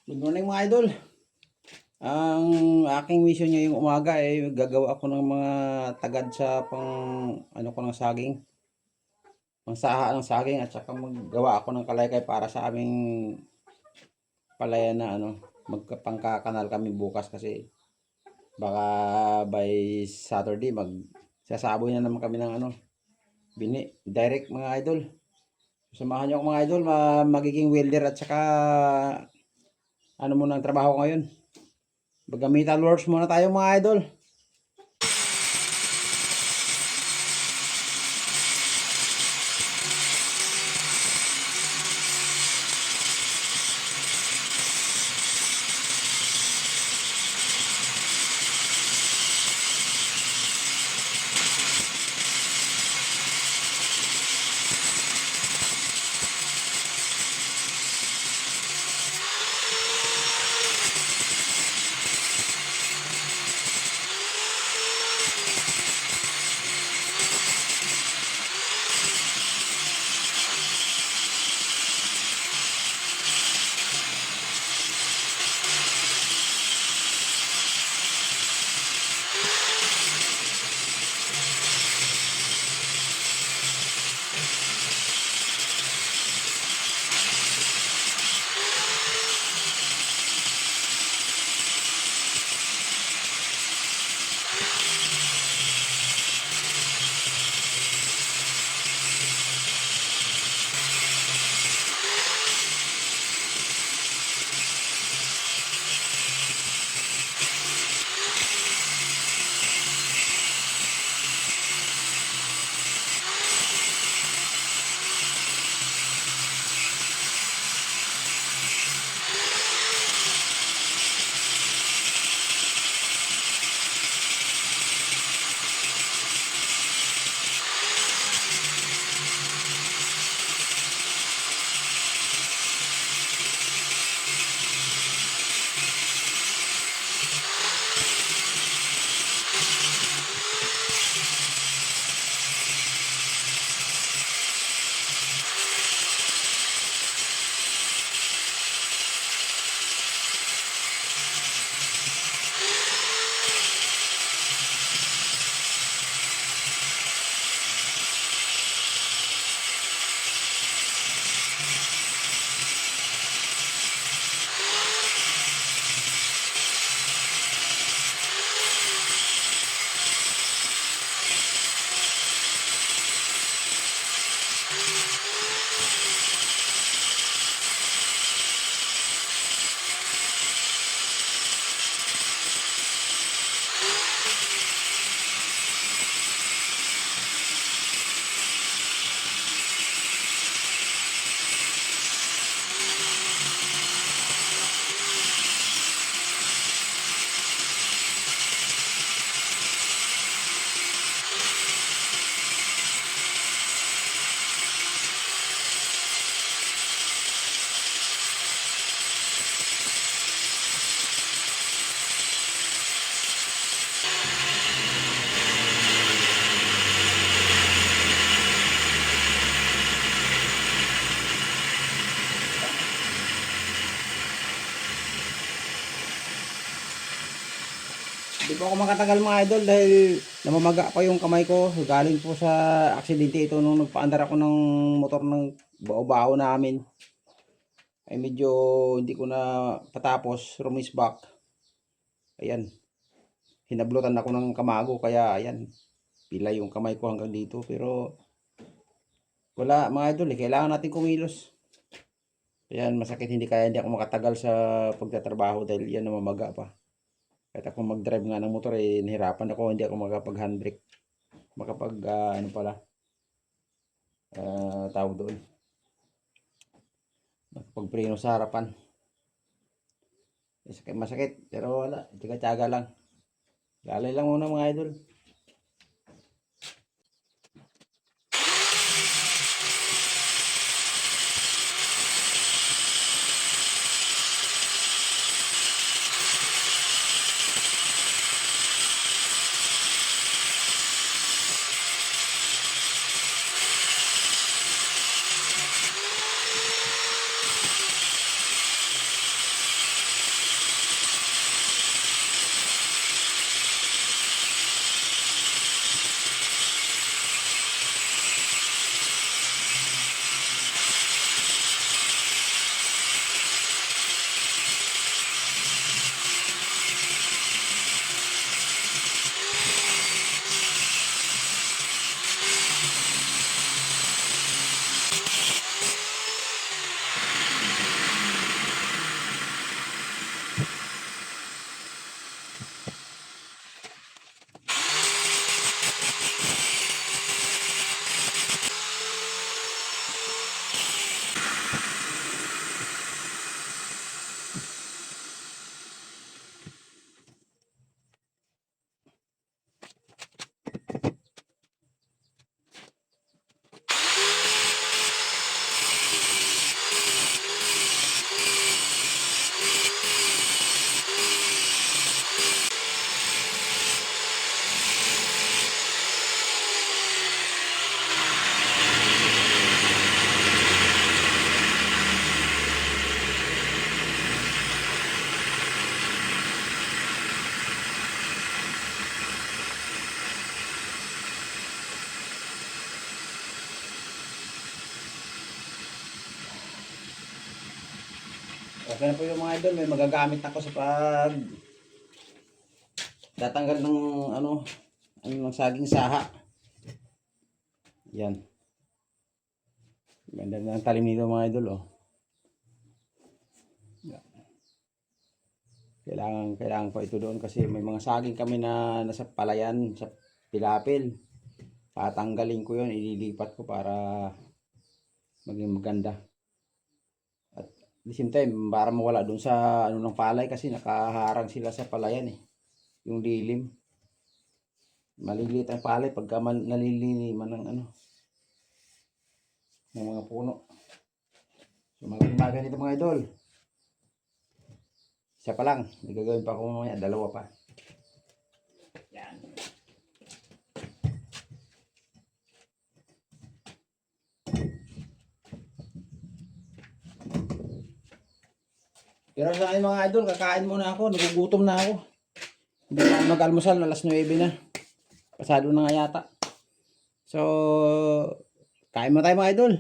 Good morning mga idol. Ang aking mission ngayong umaga ay gagawa ako ng mga tagad sa ano ko ng saging, pangsaha ng saging at saka maggawa ako ng kalaykay para sa aming palayan na magpangkakanal kami bukas kasi baka by Saturday sasaboy na naman kami ng bini direct mga idol. Samahan niyo ako mga idol, magiging welder at saka muna ang trabaho ko ngayon. Metal works muna tayo mga idol. Di po ako makatagal mga idol dahil namamaga pa yung kamay ko. Galing po sa aksidente ito nung nagpaandar ako ng motor ng bao-bao namin. Ay medyo hindi ko na patapos, rumisbak. Ayan, hinablutan ako ng kamago kaya ayan, pila yung kamay ko hanggang dito. Pero wala mga idol kailangan natin kumilos. Ayan, masakit, hindi ako makatagal sa pagtatrabaho dahil yan namamaga pa. Kahit ako mag-drive nga ng motor nahirapan ako, hindi ako makapag-handbrake. Ano pala, tawag doon. Makapag-preno sa harapan. Masakit, pero wala, tiyaga-tiyaga lang. Lalay lang muna mga idol. Okay na po yung mga idol. May magagamit ako sa pag tatanggal ng ng saging saha. Yan. Ganda na ang talim nito mga idol, oh. Kailangan ko ito doon kasi may mga saging kami na nasa palayan, sa pilapil. Tatanggalin ko yun, ililipat ko para maging maganda. At the same time, para mawala doon sa ng palay kasi nakaharang sila sa palayan eh. Yung lilim. Maliliit ang palay pagka naliliniman ng ng mga puno. So maganda nito mga idol. Isa pa lang, may gagawin pa ako mamaya, dalawa pa. Yan. Pero sa akin mga idol, kakain muna ako, nagugutom na ako. Hindi na ako nag-almusal, alas 9 na. Pasado na nga yata. So, kain mo tayo mga idol.